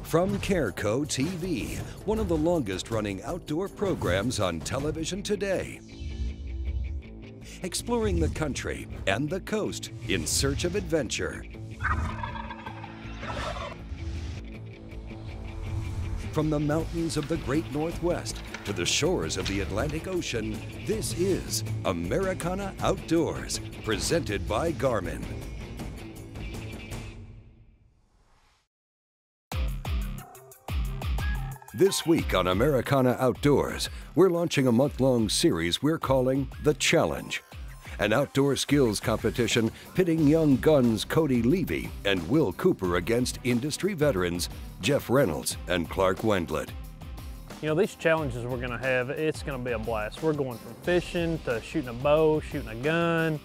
From Careco TV, one of the longest running outdoor programs on television today. Exploring the country and the coast in search of adventure. From the mountains of the Great Northwest to the shores of the Atlantic Ocean, this is Americana Outdoors, presented by Garmin. This week on Americana Outdoors, we're launching a month-long series we're calling The Challenge, an outdoor skills competition pitting young guns Cody Levy and Will Cooper against industry veterans Jeff Reynolds and Clark Wendlandt. You know, these challenges we're gonna have, it's gonna be a blast. We're going from fishing to shooting a bow, shooting a gun,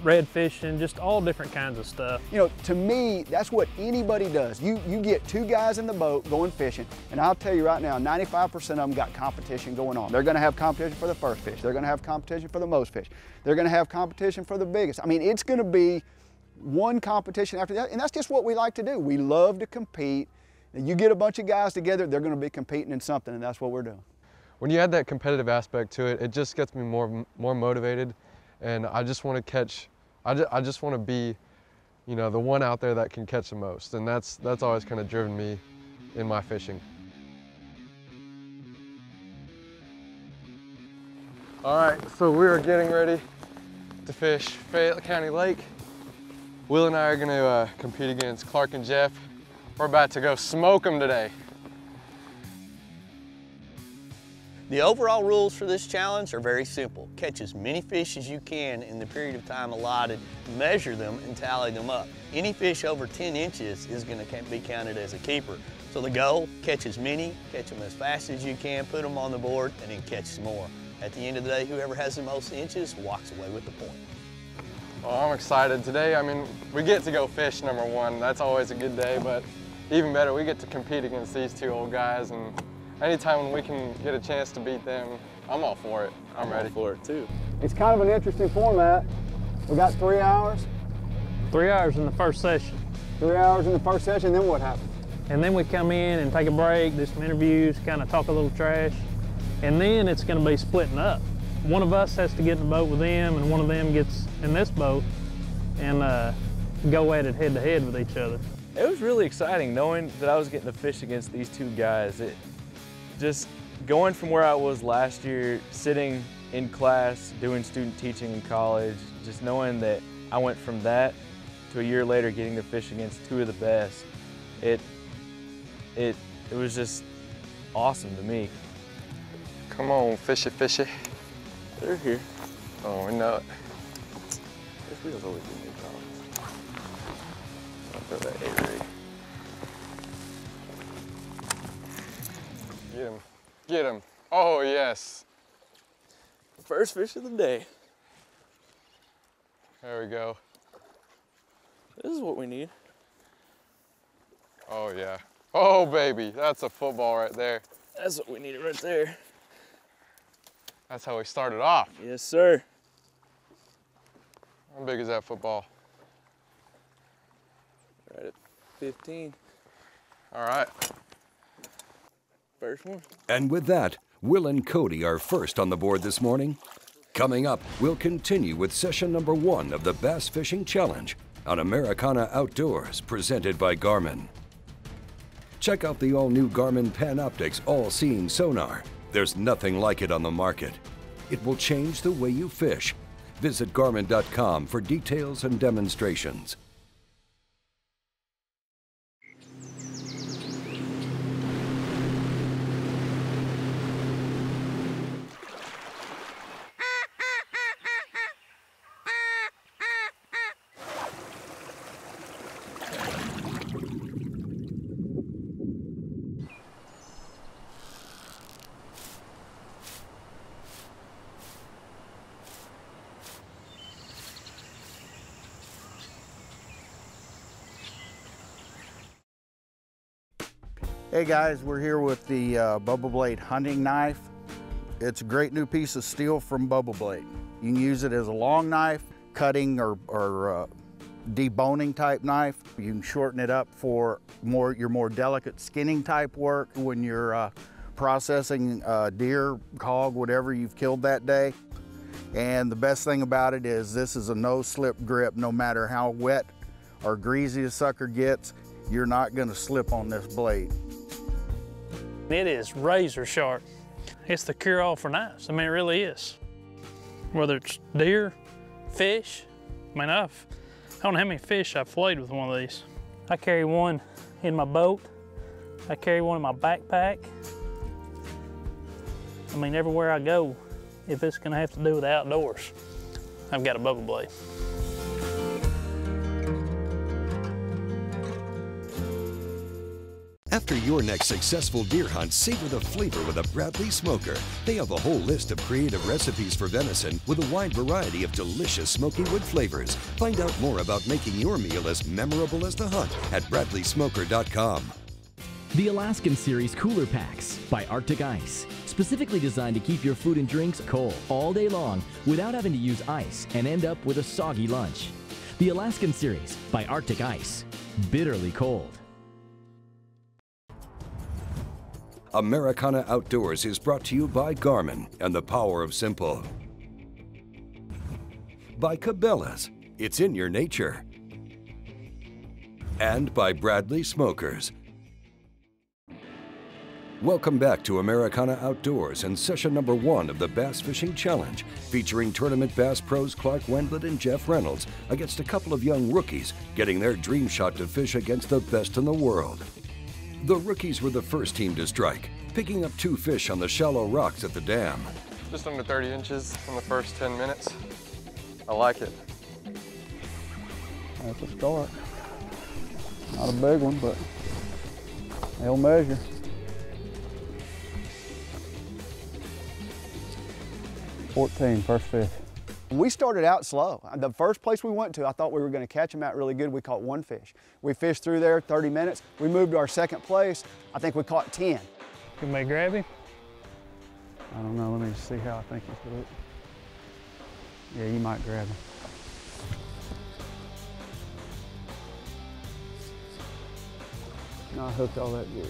redfishing, just all different kinds of stuff. You know, to me, that's what anybody does. You get two guys in the boat going fishing, and I'll tell you right now, 95% of them got competition going on. They're gonna have competition for the first fish. They're gonna have competition for the most fish. They're gonna have competition for the biggest. I mean, it's gonna be one competition after that, and that's just what we like to do. We love to compete. And you get a bunch of guys together, they're gonna be competing in something, and that's what we're doing. When you add that competitive aspect to it, it just gets me more motivated. And I just want to catch, I just want to be, you know, the one out there that can catch the most. And that's always kind of driven me in my fishing. All right, so we are getting ready to fish Fayette County Lake. Will and I are going to compete against Clark and Jeff. We're about to go smoke them today. The overall rules for this challenge are very simple. Catch as many fish as you can in the period of time allotted, measure them and tally them up. Any fish over 10 inches is going to be counted as a keeper. So the goal, catch as many, catch them as fast as you can, put them on the board, and then catch some more. At the end of the day, whoever has the most inches walks away with the point. Well, I'm excited today. I mean, we get to go fish, number one. That's always a good day, but even better, we get to compete against these two old guys, and anytime when we can get a chance to beat them, I'm all for it. I'm ready for it too. It's kind of an interesting format. We got 3 hours. 3 hours in the first session. 3 hours in the first session, then what happens? And then we come in and take a break, do some interviews, kind of talk a little trash. And then it's gonna be splitting up. One of us has to get in the boat with them, and one of them gets in this boat and go at it head to head with each other. It was really exciting knowing that I was getting to fish against these two guys. Just going from where I was last year, sitting in class, doing student teaching in college, just knowing that I went from that to a year later getting to fish against two of the best, it was just awesome to me. Come on, fishy, fishy. They're here. Oh, we know it. This reel's always giving me problems. I'll throw that 8-rig. Get him, get him. Oh, yes. First fish of the day. There we go. This is what we need. Oh, yeah. Oh, baby, that's a football right there. That's what we needed right there. That's how we started off. Yes, sir. How big is that football? Right at 15. All right. First one. And with that, Will and Cody are first on the board this morning. Coming up, we'll continue with session number 1 of the Bass Fishing Challenge on Americana Outdoors, presented by Garmin. Check out the all-new Garmin Panoptix All-Seeing Sonar. There's nothing like it on the market. It will change the way you fish. Visit Garmin.com for details and demonstrations. Hey guys, we're here with the Bubble Blade hunting knife. It's a great new piece of steel from Bubble Blade. You can use it as a long knife, cutting or deboning type knife. You can shorten it up for your more delicate skinning type work when you're processing deer, hog, whatever you've killed that day. And the best thing about it is this is a no slip grip. No matter how wet or greasy the sucker gets, you're not gonna slip on this blade. It is razor sharp. It's the cure-all for knives. I mean, it really is. Whether it's deer, fish, I mean, I don't know how many fish I've filleted with one of these. I carry one in my boat. I carry one in my backpack. I mean, everywhere I go, if it's gonna have to do with the outdoors, I've got a bubble blade. After your next successful deer hunt, savor the flavor with a Bradley Smoker. They have a whole list of creative recipes for venison with a wide variety of delicious smoky wood flavors. Find out more about making your meal as memorable as the hunt at bradleysmoker.com. The Alaskan Series Cooler Packs by Arctic Ice. Specifically designed to keep your food and drinks cold all day long without having to use ice and end up with a soggy lunch. The Alaskan Series by Arctic Ice. Bitterly cold. Americana Outdoors is brought to you by Garmin and the power of simple. By Cabela's, it's in your nature. And by Bradley Smokers. Welcome back to Americana Outdoors and session number 1 of the Bass Fishing Challenge, featuring tournament bass pros Clark Wendlandt and Jeff Reynolds against a couple of young rookies getting their dream shot to fish against the best in the world. The rookies were the first team to strike, picking up 2 fish on the shallow rocks at the dam. Just under 30 inches in the first 10 minutes. I like it. That's a start. Not a big one, but they'll measure. First fish. We started out slow. The first place we went to, I thought we were going to catch them out really good. We caught 1 fish. We fished through there 30 minutes. We moved to our second place. I think we caught 10. You may grab him? I don't know. Let me see how I think he's look. Yeah, you might grab him. Not hooked all that good.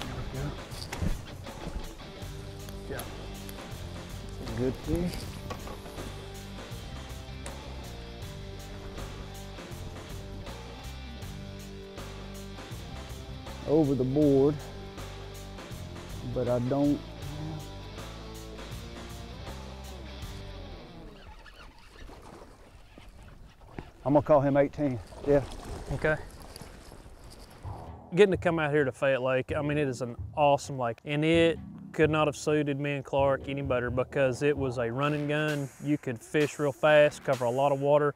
There we go. Yeah. Good fish. Over the board, but I don't. I'm gonna call him 18. Yeah. Okay. Getting to come out here to Fayette Lake, I mean, it is an awesome lake, and it could not have suited me and Clark any better because it was a run and gun. You could fish real fast, cover a lot of water,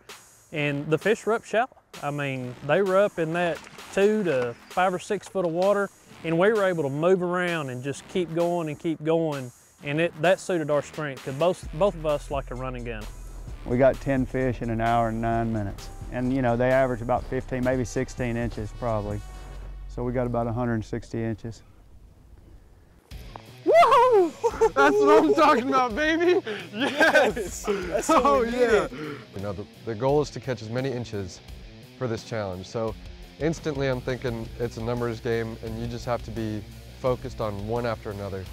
and the fish were up shallow. I mean, they were up in that 2 to 5 or 6 foot of water, and we were able to move around and just keep going, and that suited our strength because both of us like to run and gun. We got 10 fish in an hour and 9 minutes, and you know they average about 15, maybe 16 inches probably. So we got about 160 inches. Woohoo! That's what I'm talking about, baby! Yes! That's what Oh, we yeah! needed. You know, the goal is to catch as many inches for this challenge. So instantly I'm thinking it's a numbers game and you just have to be focused on one after another.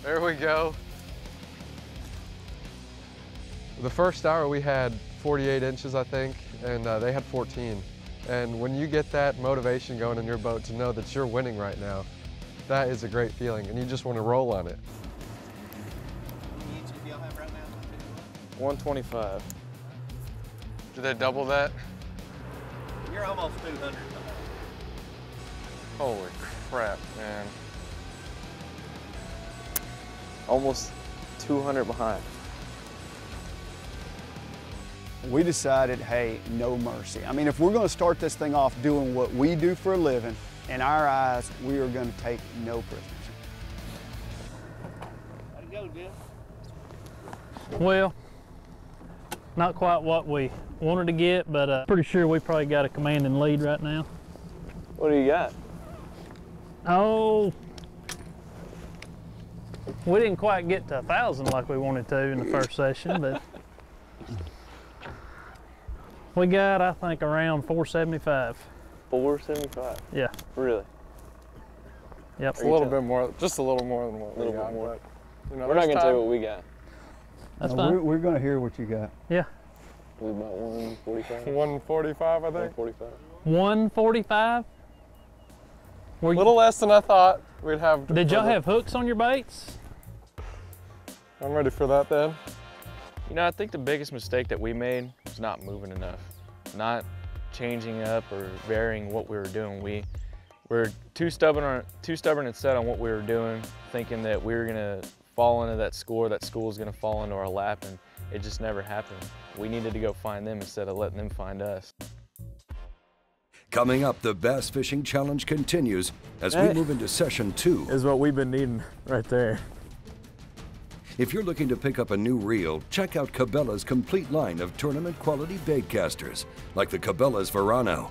There we go. The first hour we had 48 inches, I think, and they had 14. And when you get that motivation going in your boat to know that you're winning right now, that is a great feeling, and you just want to roll on it. How many inches do y'all have right now? 125. Did they double that? You're almost 200. Holy crap, man. Almost 200 behind. We decided, hey, no mercy. I mean, if we're gonna start this thing off doing what we do for a living, in our eyes, we are gonna take no prisoners. How'd it go, Jeff? Well, not quite what we wanted to get, but pretty sure we probably got a commanding lead right now. What do you got? Oh, We didn't quite get to 1,000 like we wanted to in the first session, but we got, I think, around 475. 475? Yeah. Really? Yep. A little bit more, just a little more than what we got. But, you know, we're not going to tell you what we got. That's fine. We're going to hear what you got. Yeah. About 145? 145, I think. 145. 145? A little less than I thought we'd have. Did y'all have hooks on your baits? I'm ready for that then. You know, I think the biggest mistake that we made was not moving enough, not changing up or varying what we were doing. We were too stubborn and set on what we were doing, thinking that we were gonna fall into that school was gonna fall into our lap, and it just never happened. We needed to go find them instead of letting them find us. Coming up, the Bass Fishing Challenge continues as we move into session 2. Is what we've been needing right there. If you're looking to pick up a new reel, check out Cabela's complete line of tournament quality bait casters, like the Cabela's Verano.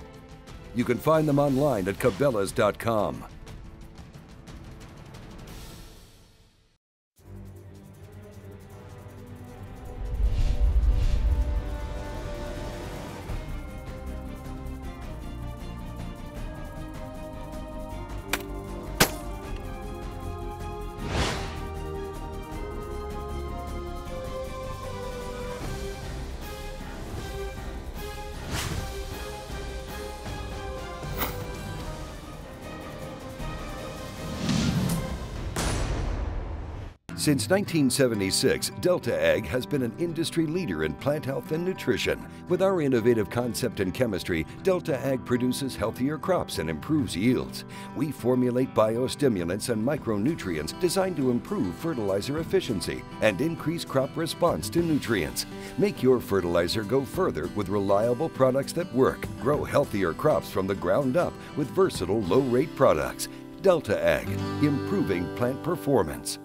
You can find them online at cabela's.com. Since 1976, Delta Ag has been an industry leader in plant health and nutrition. With our innovative concept and chemistry, Delta Ag produces healthier crops and improves yields. We formulate biostimulants and micronutrients designed to improve fertilizer efficiency and increase crop response to nutrients. Make your fertilizer go further with reliable products that work. Grow healthier crops from the ground up with versatile low-rate products. Delta Ag, improving plant performance.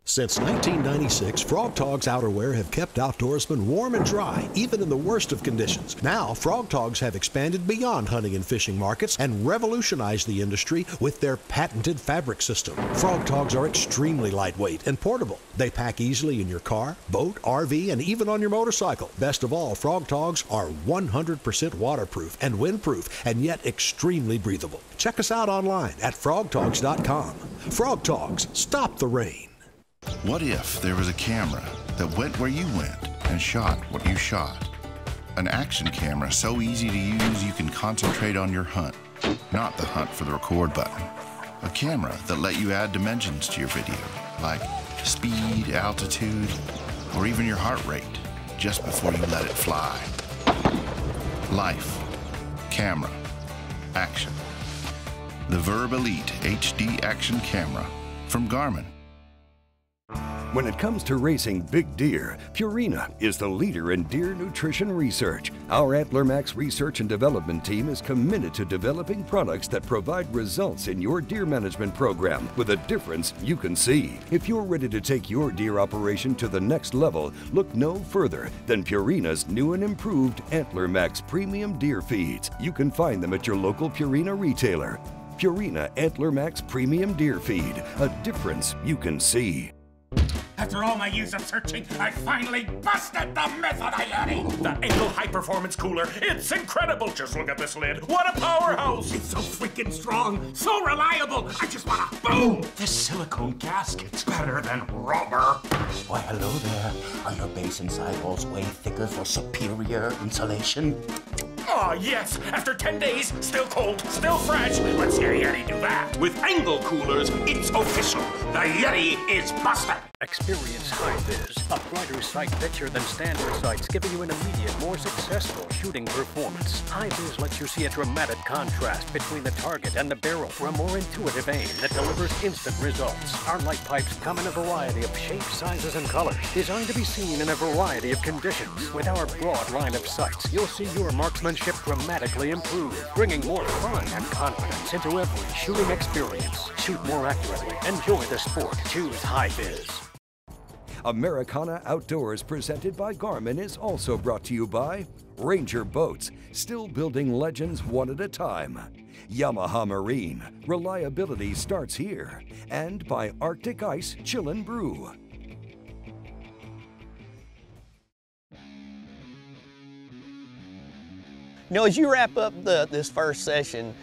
Since 1996, Frog Togs outerwear have kept outdoorsmen warm and dry, even in the worst of conditions. Now, Frog Togs have expanded beyond hunting and fishing markets and revolutionized the industry with their patented fabric system. Frog Togs are extremely lightweight and portable. They pack easily in your car, boat, RV, and even on your motorcycle. Best of all, Frog Togs are 100% waterproof and windproof, and yet extremely breathable. Check us out online at frogtogs.com. Frog Togs, stop the rain. What if there was a camera that went where you went and shot what you shot? An action camera so easy to use you can concentrate on your hunt, not the hunt for the record button. A camera that let you add dimensions to your video, like speed, altitude, or even your heart rate, just before you let it fly. Life, camera, action. The Verb Elite HD Action Camera from Garmin. When it comes to racing big deer, Purina is the leader in deer nutrition research. Our Antler Max research and development team is committed to developing products that provide results in your deer management program with a difference you can see. If you're ready to take your deer operation to the next level, look no further than Purina's new and improved Antler Max Premium Deer Feeds. You can find them at your local Purina retailer. Purina Antler Max Premium Deer Feed, a difference you can see. After all my years of searching, I finally busted the myth of the Yeti! The Engel High Performance Cooler, it's incredible! Just look at this lid, what a powerhouse! It's so freaking strong, so reliable, I just wanna boom! This silicone gasket's better than rubber! Why, hello there. Are your base and sidewalls way thicker for superior insulation? Oh, yes! After 10 days, still cold, still fresh. Let's see a Yeti do that. With Engel coolers, it's official. The Yeti is busted. Experience high-vis, a brighter sight picture than standard sights, giving you an immediate, more successful shooting performance. High-vis lets you see a dramatic contrast between the target and the barrel for a more intuitive aim that delivers instant results. Our light pipes come in a variety of shapes, sizes, and colors, designed to be seen in a variety of conditions. With our broad line of sights, you'll see your marksmanship dramatically improve, bringing more fun and confidence into every shooting experience. Shoot more accurately. Enjoy the sport. Choose high-vis. Americana Outdoors, presented by Garmin, is also brought to you by Ranger Boats, still building legends one at a time. Yamaha Marine, reliability starts here. And by Arctic Ice Chillin' Brew. You know, as you wrap up this first session,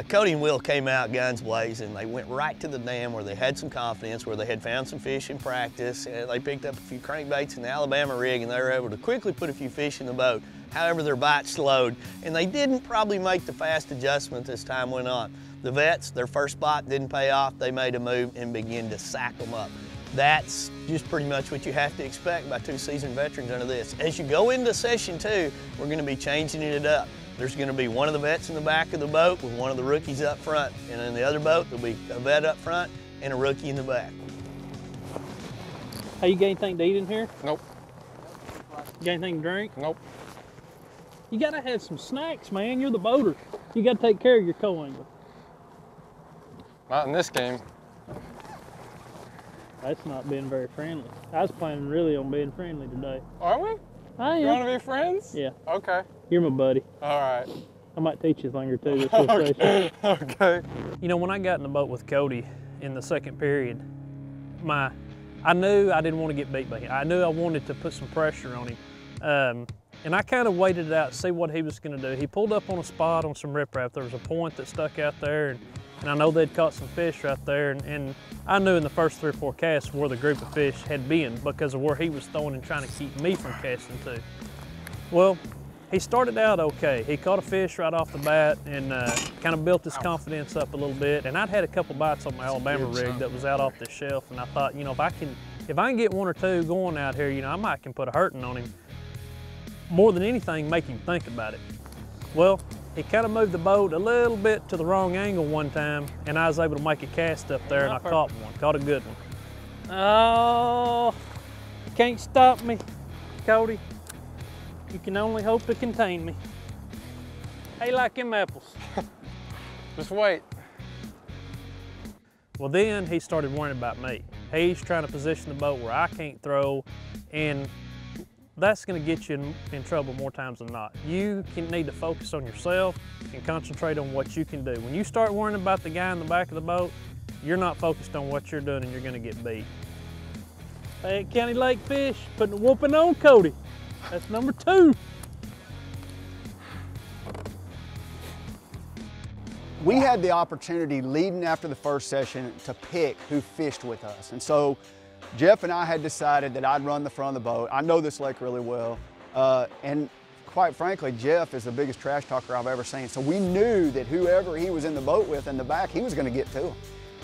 Cody and Will came out guns blazing. They went right to the dam where they had some confidence, where they had found some fish in practice. They picked up a few crankbaits in the Alabama rig, and they were able to quickly put a few fish in the boat. However, their bite slowed, and they didn't probably make the fast adjustment as time went on. The vets, their first spot didn't pay off. They made a move and began to sack them up. That's just pretty much what you have to expect by 2 seasoned veterans under this. As you go into session 2, we're going to be changing it up. There's going to be one of the vets in the back of the boat with one of the rookies up front. And in the other boat, there'll be a vet up front and a rookie in the back. Hey, you got anything to eat in here? Nope. You got anything to drink? Nope. You got to have some snacks, man. You're the boater. You got to take care of your co-angler. Not in this game. That's not being very friendly. I was planning really on being friendly today. Are we? I am. You want to be friends? Yeah. Okay. You're my buddy. All right. I might teach you a thing or two this whole session. Okay. You know, when I got in the boat with Cody in the second period, I knew I didn't want to get beat by him. I knew I wanted to put some pressure on him. And I kind of waited it out to see what he was going to do. He pulled up on a spot on some riprap. There was a point that stuck out there, and I know they'd caught some fish right there. And I knew in the first 3 or 4 casts where the group of fish had been because of where he was throwing and trying to keep me from casting too. Well, he started out okay. He caught a fish right off the bat and kind of built his confidence up a little bit. And I'd had a couple bites on my Alabama rig that was out off the shelf, and I thought, you know, if I can get 1 or 2 going out here, you know, I might can put a hurting on him. More than anything, make him think about it. Well, he kind of moved the boat a little bit to the wrong angle one time, and I was able to make a cast up there, and I caught one, caught a good one. Oh, you can't stop me, Cody. You can only hope to contain me. How you like them apples? Just wait. Well, then he started worrying about me. He's trying to position the boat where I can't throw, and that's going to get you in trouble more times than not. You need to focus on yourself and concentrate on what you can do. When you start worrying about the guy in the back of the boat, you're not focused on what you're doing and you're going to get beat. Fayette County Lake Fish putting a whooping on Cody. That's number 2. We had the opportunity leading after the first session to pick who fished with us. And so Jeff and I had decided that I'd run the front of the boat. I know this lake really well. And quite frankly, Jeff is the biggest trash talker I've ever seen. So we knew that whoever he was in the boat with in the back, he was going to get to him.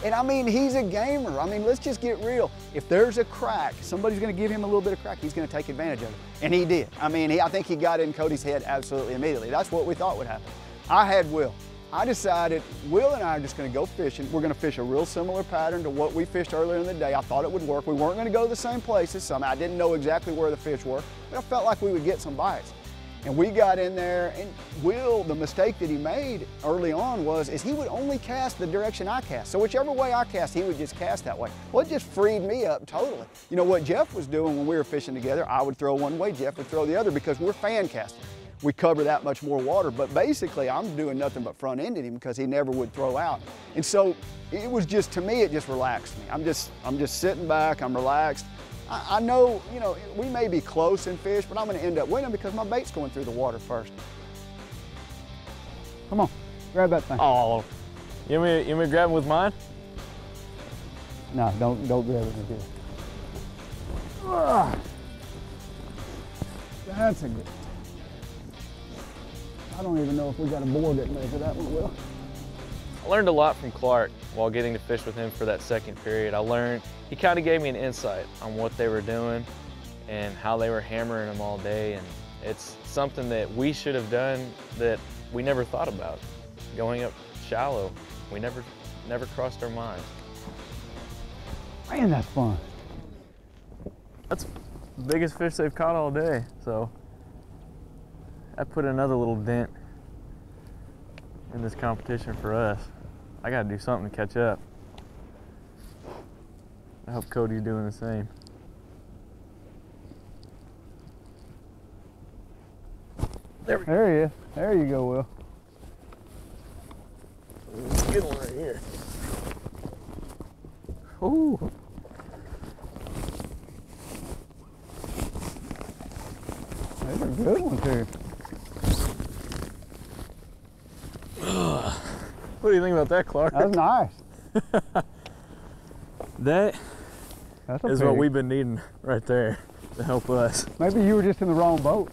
And I mean, he's a gamer. I mean, let's just get real. If there's a crack, somebody's going to give him a little bit of crack, he's going to take advantage of it. And he did. I mean, I think he got in Cody's head absolutely immediately. That's what we thought would happen. I had Will. I decided Will and I are just going to go fishing. We're going to fish a real similar pattern to what we fished earlier in the day. I thought it would work. We weren't going to go to the same places. I didn't know exactly where the fish were, but I felt like we would get some bites. And we got in there, and Will, the mistake that he made early on is he would only cast the direction I cast. So whichever way I cast, he would just cast that way. Well, it just freed me up totally. You know what Jeff was doing when we were fishing together, I would throw one way, Jeff would throw the other because we're fan casting. We cover that much more water, but basically I'm doing nothing but front ending him because he never would throw out. And so it was just, to me, it just relaxed me. I'm just sitting back, I'm relaxed. I know, you know, we may be close in fish, but I'm going to end up winning because my bait's going through the water first. Come on, grab that thing. Oh, you want me to grab him with mine? No, don't grab it with you. That's a good. I don't even know if we got a board that measure that one, Will. I learned a lot from Clark while getting to fish with him for that second period. He kind of gave me an insight on what they were doing and how they were hammering them all day. And it's something that we should have done that we never thought about. Going up shallow, we never crossed our minds. Man, that's fun. That's the biggest fish they've caught all day, so that put another little dent in this competition for us. I gotta do something to catch up. I hope Cody's doing the same. There we go. There he is. There you go, Will. Let's get one right here. Ooh. These are good ones here. What do you think about that, Clark? That's nice. That That's is what we've been needing right there to help us. Maybe you were just in the wrong boat.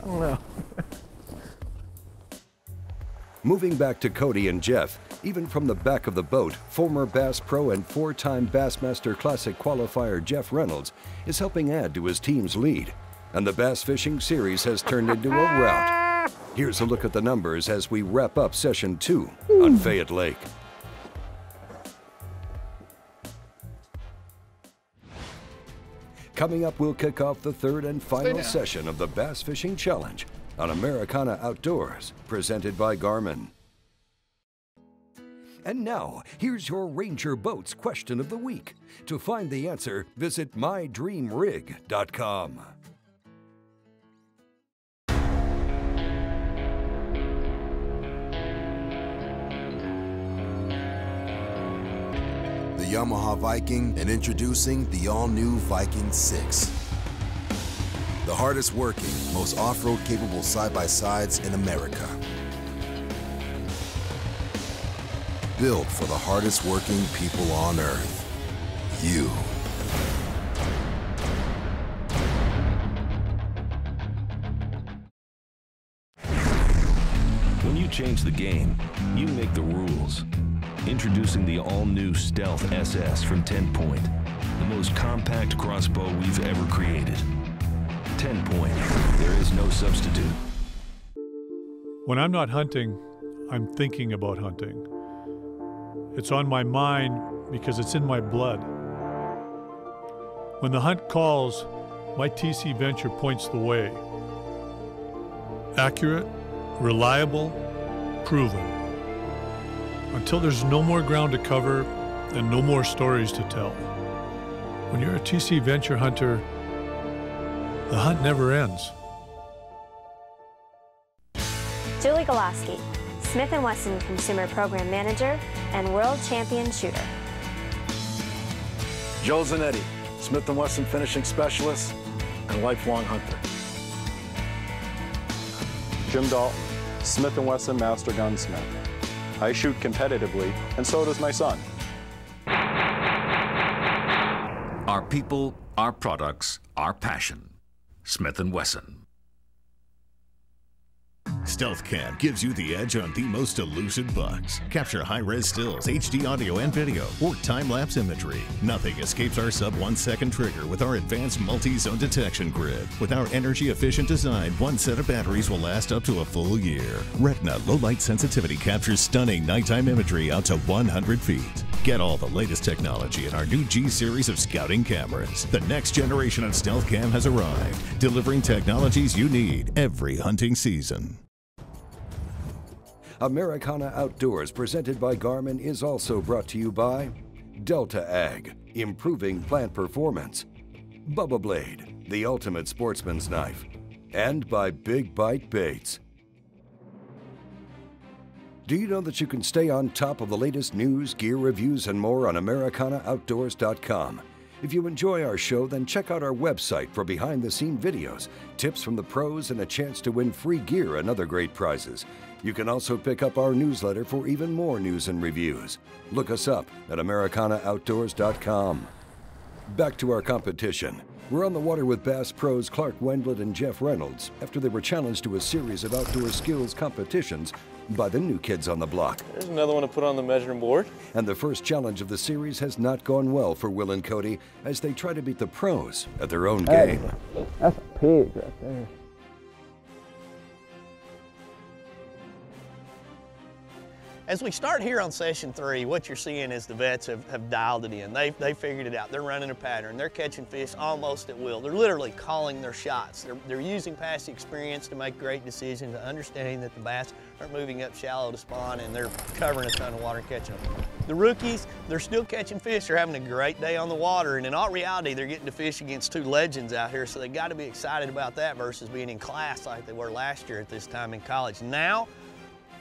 I don't know. Moving back to Cody and Jeff, even from the back of the boat, former Bass Pro and 4-time Bassmaster Classic qualifier Jeff Reynolds is helping add to his team's lead. And the bass fishing series has turned into a rout. Here's a look at the numbers as we wrap up session 2 on Fayette Lake. Coming up, we'll kick off the third and final session of the Bass Fishing Challenge on Americana Outdoors, presented by Garmin. And now, here's your Ranger Boats question of the week. To find the answer, visit mydreamrig.com. The Yamaha Viking, and introducing the all-new Viking 6. The hardest working, most off-road capable side-by-sides in America. Built for the hardest working people on Earth. You. When you change the game, you make the rules. Introducing the all-new Stealth SS from 10 Point, the most compact crossbow we've ever created. 10 Point, there is no substitute. When I'm not hunting, I'm thinking about hunting. It's on my mind because it's in my blood. When the hunt calls, my TC Venture points the way. Accurate, reliable, proven. Until there's no more ground to cover and no more stories to tell. When you're a TC Venture hunter, the hunt never ends. Julie Goloski, Smith & Wesson Consumer Program Manager and World Champion Shooter. Joe Zanetti, Smith & Wesson Finishing Specialist and lifelong hunter. Jim Dalton, Smith & Wesson Master Gunsmith. I shoot competitively, and so does my son. Our people, our products, our passion. Smith & Wesson. Stealth Cam gives you the edge on the most elusive bucks. Capture high-res stills, HD audio and video, or time-lapse imagery. Nothing escapes our sub-1 second trigger with our advanced multi-zone detection grid. With our energy-efficient design, one set of batteries will last up to a full year. Retina low-light sensitivity captures stunning nighttime imagery out to 100 feet. Get all the latest technology in our new G series of scouting cameras. The next generation of Stealth Cam has arrived, delivering technologies you need every hunting season. Americana Outdoors, presented by Garmin, is also brought to you by Delta Ag, improving plant performance, Bubba Blade, the ultimate sportsman's knife, and by Big Bite Baits. Do you know that you can stay on top of the latest news, gear reviews, and more on AmericanaOutdoors.com? If you enjoy our show, then check out our website for behind-the-scene videos, tips from the pros, and a chance to win free gear and other great prizes. You can also pick up our newsletter for even more news and reviews. Look us up at AmericanaOutdoors.com. Back to our competition. We're on the water with Bass Pros Clark Wendlandt and Jeff Reynolds after they were challenged to a series of outdoor skills competitions by the new kids on the block. There's another one to put on the measuring board. And the first challenge of the series has not gone well for Will and Cody as they try to beat the pros at their own game. That's a pig right there. As we start here on session 3, what you're seeing is the vets have dialed it in. They figured it out. They're running a pattern. They're catching fish almost at will. They're literally calling their shots. They're using past experience to make great decisions, understanding that the bass aren't moving up shallow to spawn, and they're covering a ton of water and catching them. The rookies, they're still catching fish. They're having a great day on the water, and in all reality, they're getting to fish against 2 legends out here, so they got to be excited about that versus being in class like they were last year at this time in college. Now,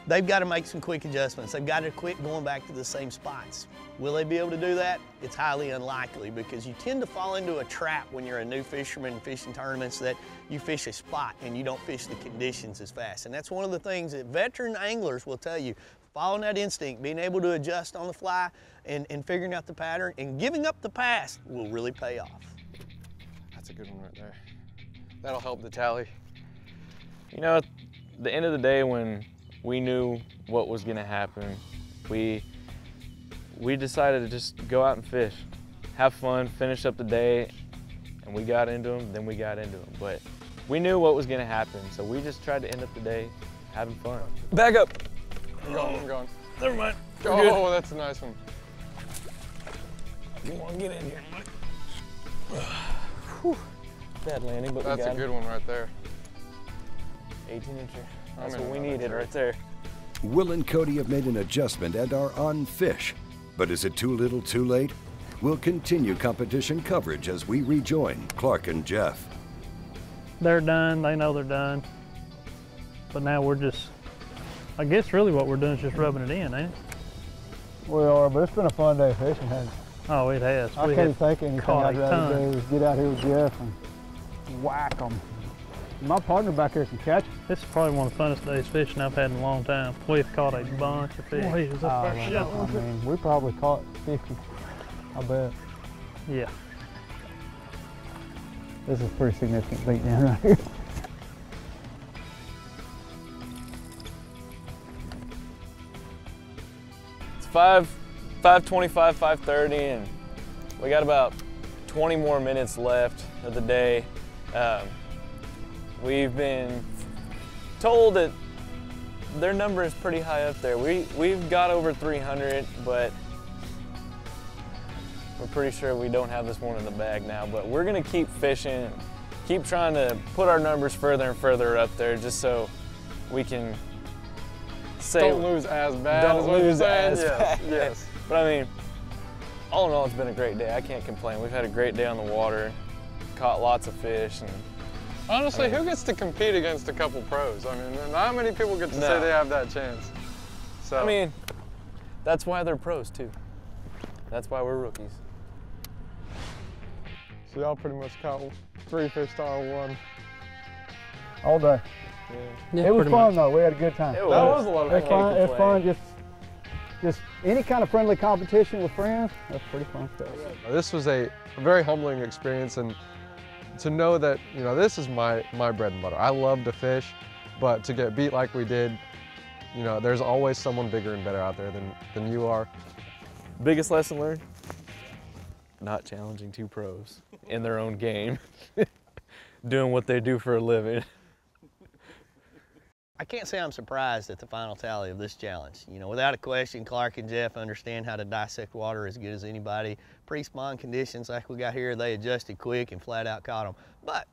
they've got to make some quick adjustments. They've got to quit going back to the same spots. Will they be able to do that? It's highly unlikely, because you tend to fall into a trap when you're a new fisherman fishing tournaments that you fish a spot and you don't fish the conditions as fast. And that's one of the things that veteran anglers will tell you. Following that instinct, being able to adjust on the fly and figuring out the pattern and giving up the past will really pay off. That's a good one right there. That'll help the tally. You know, at the end of the day, when we knew what was gonna happen, we decided to just go out and fish, have fun, finish up the day, and we got into them, then we got into them. But we knew what was gonna happen, so we just tried to end up the day having fun. Back up. I'm going, I'm going. Never mind. Oh, that's a nice one. Come on, get in here. Whew. Bad landing, but that's we got a good one right there. 18-incher. That's what we needed right there. Will and Cody have made an adjustment and are on fish. But is it too little too late? We'll continue competition coverage as we rejoin Clark and Jeff. They're done, they know they're done. But now we're just, I guess really what we're doing is just rubbing it in, ain't it? We are, but it's been a fun day fishing, hasn't it? Oh, it has. I can't think anything I'd rather do is get out here with Jeff and whack them. My partner back here can catch them. This is probably one of the funnest days fishing I've had in a long time. We've caught a bunch of fish. I mean, we probably caught 50, I bet. Yeah. This is pretty significant beat down right here. It's 5:25, 5:30, and we got about 20 more minutes left of the day. We've been told that their number is pretty high up there. We've got over 300, but we're pretty sure we don't have this one in the bag now. But we're gonna keep fishing, keep trying to put our numbers further and further up there, just so we can say don't lose as bad. Don't lose as bad. bad. Yes. But I mean, all in all, it's been a great day. I can't complain. We've had a great day on the water, caught lots of fish, and honestly, who gets to compete against a couple pros? I mean, not many people get to say they have that chance. So I mean, that's why they're pros too. That's why we're rookies. So y'all pretty much caught 3 fish to our 1. All day. Yeah, it was fun though. We had a good time. That was a lot of fun. It's fun. Just any kind of friendly competition with friends. That's pretty fun stuff. This was a very humbling experience, and to know that, you know, this is my bread and butter. I love to fish, but to get beat like we did, you know, there's always someone bigger and better out there than you are. Biggest lesson learned? Not challenging 2 pros in their own game, doing what they do for a living. I can't say I'm surprised at the final tally of this challenge. You know, without a question, Clark and Jeff understand how to dissect water as good as anybody. Pre-spawn conditions like we got here, they adjusted quick and flat out caught them. But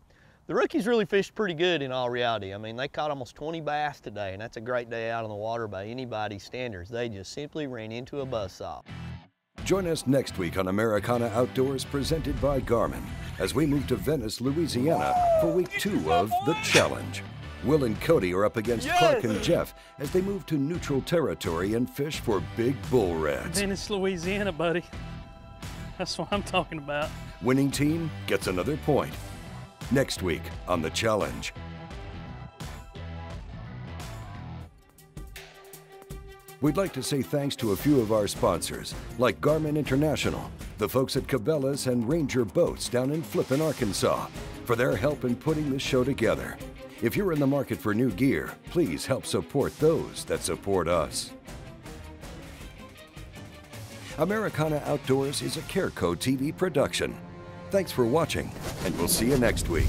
the rookies really fished pretty good in all reality. I mean, they caught almost 20 bass today, and that's a great day out on the water by anybody's standards. They just simply ran into a buzzsaw. Join us next week on Americana Outdoors, presented by Garmin, as we move to Venice, Louisiana for week 2 of The Challenge. Will and Cody are up against Clark and Jeff as they move to neutral territory and fish for big bull reds. Venice, Louisiana, buddy. That's what I'm talking about. Winning team gets another point. Next week on The Challenge. We'd like to say thanks to a few of our sponsors, like Garmin International, the folks at Cabela's and Ranger Boats down in Flippin, Arkansas, for their help in putting this show together. If you're in the market for new gear, please help support those that support us. Americana Outdoors is a Careco TV production. Thanks for watching, and we'll see you next week.